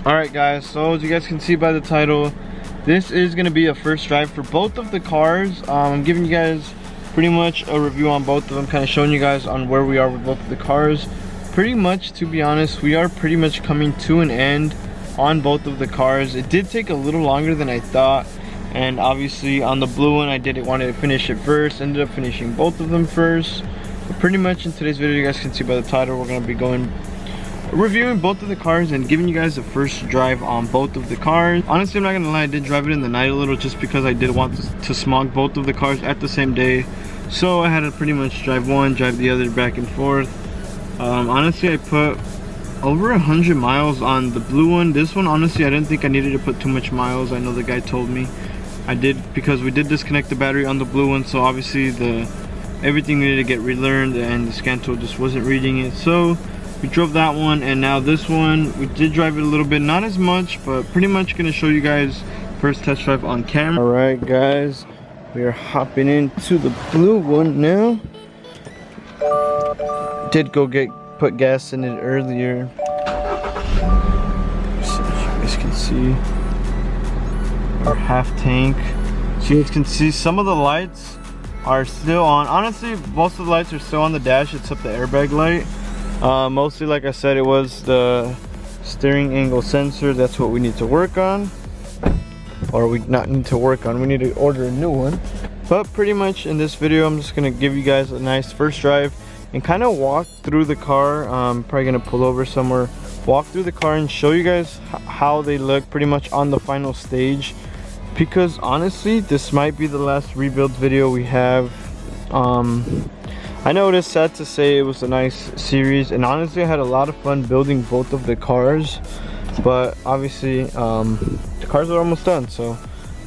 Alright guys, so as you guys can see by the title, this is going to be a first drive for both of the cars. I'm giving you guys pretty much a review on both of them, kind of showing you guys on where we are with both of the cars. Pretty much, to be honest, we are pretty much coming to an end on both of the cars. It did take a little longer than I thought, and obviously on the blue one I didn't want to finish it first, ended up finishing both of them first. But pretty much in today's video, you guys can see by the title, we're going to be reviewing both of the cars and giving you guys a first drive on both of the cars. Honestly, I'm not gonna lie, I did drive it in the night a little just because I did want to smog both of the cars at the same day, so I had to pretty much drive one, drive the other back and forth. Honestly, I put over 100 miles on the blue one. This one, honestly, I didn't think I needed to put too much miles. I know the guy told me I did, because we did disconnect the battery on the blue one, so obviously everything needed to get relearned and the scan tool just wasn't reading it. So we drove that one, and now this one, we did drive it a little bit, not as much, but pretty much gonna show you guys first test drive on camera. All right guys, we are hopping into the blue one now. Did go put gas in it earlier. So as you guys can see, our half tank. So you guys can see some of the lights are still on. Honestly, most of the lights are still on the dash except the airbag light. Mostly, like I said, it was the steering angle sensor. That's what we need to work on, or we not need to work on, we need to order a new one. But pretty much in this video, I'm just gonna give you guys a nice first drive and kind of walk through the car. Probably gonna pull over somewhere, walk through the car and show you guys how they look pretty much on the final stage, because honestly this might be the last rebuild video we have. I know it is sad to say, it was a nice series, and honestly I had a lot of fun building both of the cars, but obviously the cars are almost done, so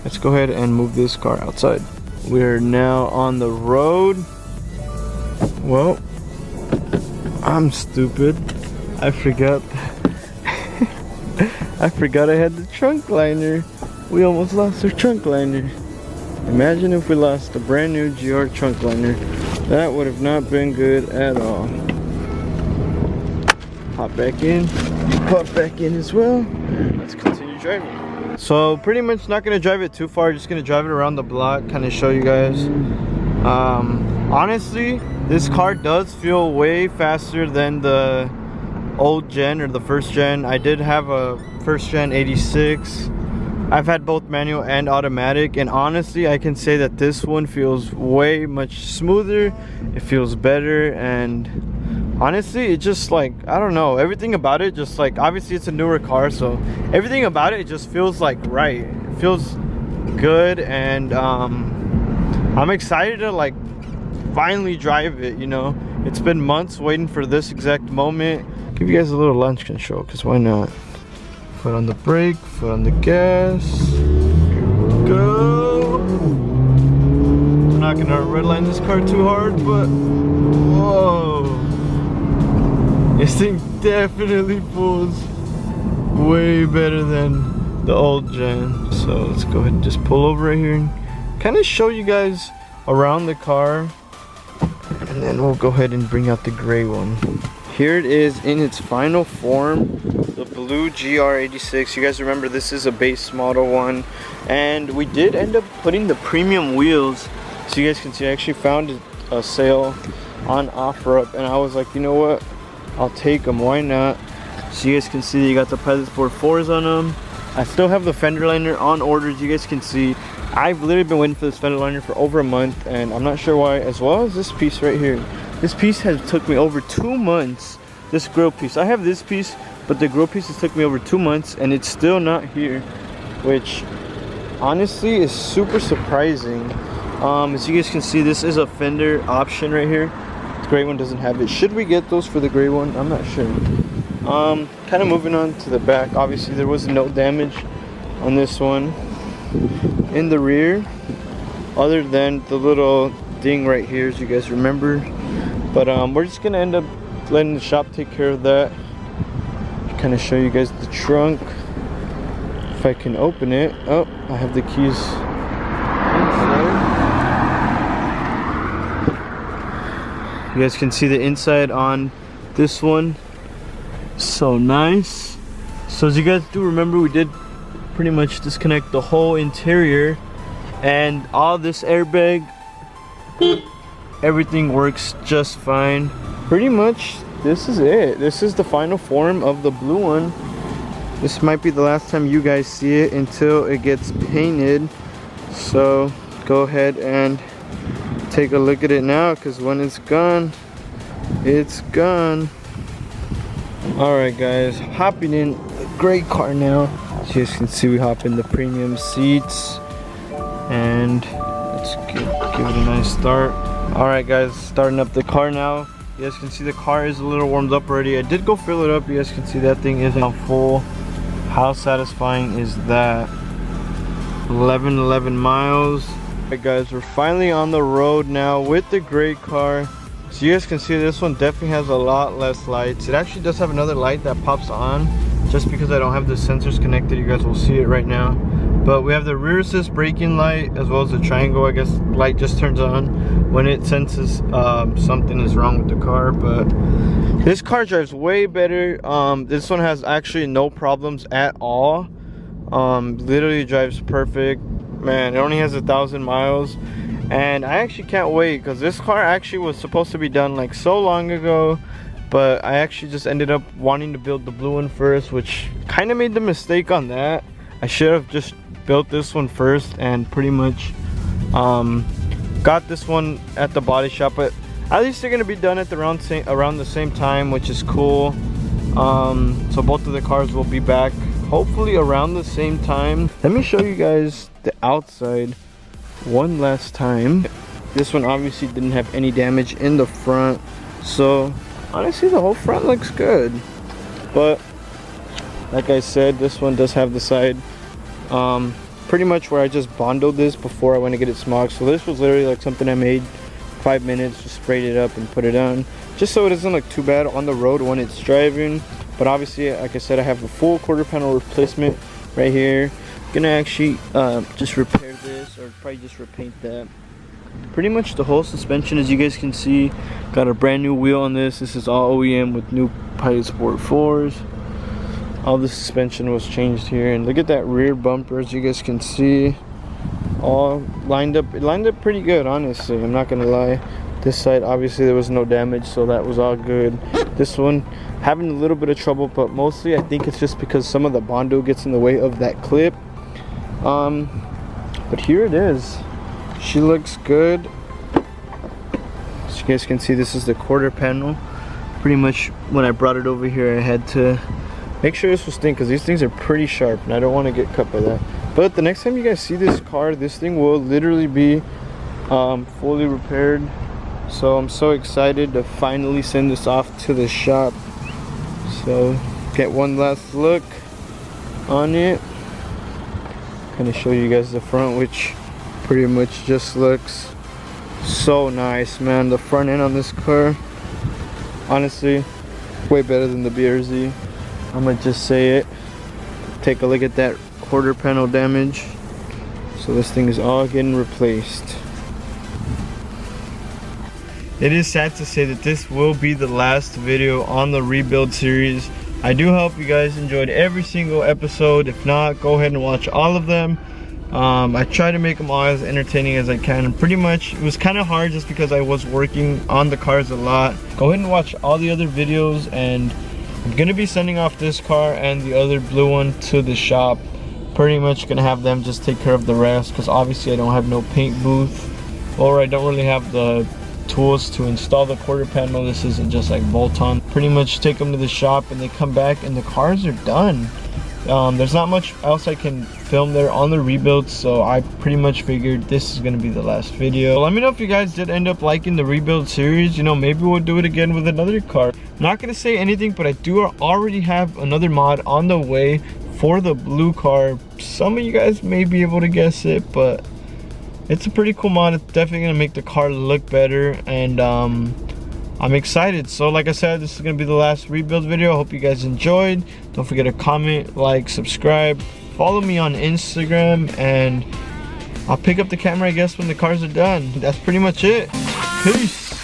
let's go ahead and move this car outside. We're now on the road. Well, I'm stupid, I forgot I forgot I had the trunk liner. We almost lost our trunk liner. Imagine if we lost a brand new GR trunk liner. That would have not been good at all. Hop back in, pop back in as well. Let's continue driving. So pretty much not gonna drive it too far, just gonna drive it around the block, kind of show you guys. Honestly, this car does feel way faster than the old gen or the first gen. I did have a first gen 86. I've had both manual and automatic, and honestly I can say that this one feels way much smoother. It feels better, and honestly it just, like, I don't know, everything about it just, like, obviously it's a newer car, so everything about it just feels like right. It feels good, and I'm excited to, like, finally drive it, you know. It's been months waiting for this exact moment. Give you guys a little launch control, because why not? Foot on the brake, foot on the gas. Here we go. I'm not gonna redline this car too hard, but whoa. This thing definitely pulls way better than the old gen. So let's go ahead and just pull over right here and kind of show you guys around the car. And then we'll go ahead and bring out the gray one. Here it is in its final form, the blue GR86. You guys remember this is a base model one, and we did end up putting the premium wheels. So you guys can see I actually found a sale on OfferUp, and I was like, you know what, I'll take them, why not? So you guys can see you got the Pilot Sport 4s on them. I still have the fender liner on order. As you guys can see, I've literally been waiting for this fender liner for over a month, and I'm not sure why, as well as this piece right here. This piece has took me over 2 months. This grill piece, I have this piece, but the grill piece has took me over 2 months and it's still not here, which honestly is super surprising. As you guys can see, this is a fender option right here. The gray one doesn't have it. Should we get those for the gray one? I'm not sure. Kind of moving on to the back. Obviously there was no damage on this one in the rear, other than the little ding right here, as you guys remember. But we're just gonna end up letting the shop take care of that. Kind of show you guys the trunk. If I can open it. Oh, I have the keys inside. You guys can see the inside on this one. So nice. So as you guys do remember, we did pretty much disconnect the whole interior, and all this airbag, everything works just fine. Pretty much this is it. This is the final form of the blue one. This might be the last time you guys see it until it gets painted. So go ahead and take a look at it now, because when it's gone, it's gone. Alright guys, hopping in a great car now. As you guys can see, we hop in the premium seats, and let's give it a nice start. Alright guys, starting up the car now. You guys can see the car is a little warmed up already. I did go fill it up. You guys can see that thing is on full. How satisfying is that? 11 miles. Alright guys, we're finally on the road now with the gray car. So you guys can see this one definitely has a lot less lights. It actually does have another light that pops on. Just because I don't have the sensors connected, you guys will see it right now. But we have the rear assist braking light, as well as the triangle, I guess, light just turns on when it senses something is wrong with the car. But this car drives way better. This one has actually no problems at all. Literally drives perfect. Man, it only has 1,000 miles. And I actually can't wait, because this car actually was supposed to be done like so long ago, but I actually just ended up wanting to build the blue one first, which kind of made the mistake on that. I should have just built this one first and pretty much got this one at the body shop, but at least they're gonna be done at around the same time, which is cool. So both of the cars will be back hopefully around the same time. Let me show you guys the outside one last time. This one obviously didn't have any damage in the front, so honestly the whole front looks good. But like I said, this one does have the side pretty much where I just bonded this before I went to get it smogged. So this was literally like something I made 5 minutes, just sprayed it up and put it on, just so it doesn't look too bad on the road when it's driving. But obviously, like I said, I have a full quarter panel replacement right here. Gonna actually just repair this, or probably just repaint that. Pretty much the whole suspension, as you guys can see, got a brand new wheel on this. This is all OEM with new Pilot Sport 4s. All the suspension was changed here, and look at that rear bumper, as you guys can see, all lined up. It lined up pretty good, honestly, I'm not gonna lie. This side obviously there was no damage, so that was all good. This one having a little bit of trouble, but mostly I think it's just because some of the Bondo gets in the way of that clip. But here it is. She looks good. As you guys can see, this is the quarter panel. Pretty much when I brought it over here, I had to make sure this was thin, because these things are pretty sharp and I don't want to get cut by that. But the next time you guys see this car, this thing will literally be fully repaired. So I'm so excited to finally send this off to the shop. So get one last look on it. Kind of show you guys the front, which pretty much just looks so nice, man. The front end on this car, honestly, way better than the BRZ. I'm gonna just say it. Take a look at that quarter panel damage. So this thing is all getting replaced. It is sad to say that this will be the last video on the rebuild series. I do hope you guys enjoyed every single episode. If not, go ahead and watch all of them. I try to make them all as entertaining as I can, and pretty much it was kind of hard just because I was working on the cars a lot. Go ahead and watch all the other videos, and I'm gonna be sending off this car and the other blue one to the shop. Pretty much gonna have them just take care of the rest, because obviously I don't have no paint booth, or I don't really have the tools to install the quarter panel. This isn't just like bolt on. Pretty much take them to the shop and they come back and the cars are done. There's not much else I can film there on the rebuild, so I pretty much figured this is gonna be the last video. Let me know if you guys did end up liking the rebuild series. You know, maybe we'll do it again with another car. Not gonna say anything, but I do already have another mod on the way for the blue car. Some of you guys may be able to guess it, but it's a pretty cool mod. It's definitely gonna make the car look better, and I'm excited. So like I said, this is gonna be the last rebuild video. I hope you guys enjoyed. Don't forget to comment, like, subscribe, follow me on Instagram, and I'll pick up the camera, I guess, when the cars are done. That's pretty much it. Peace.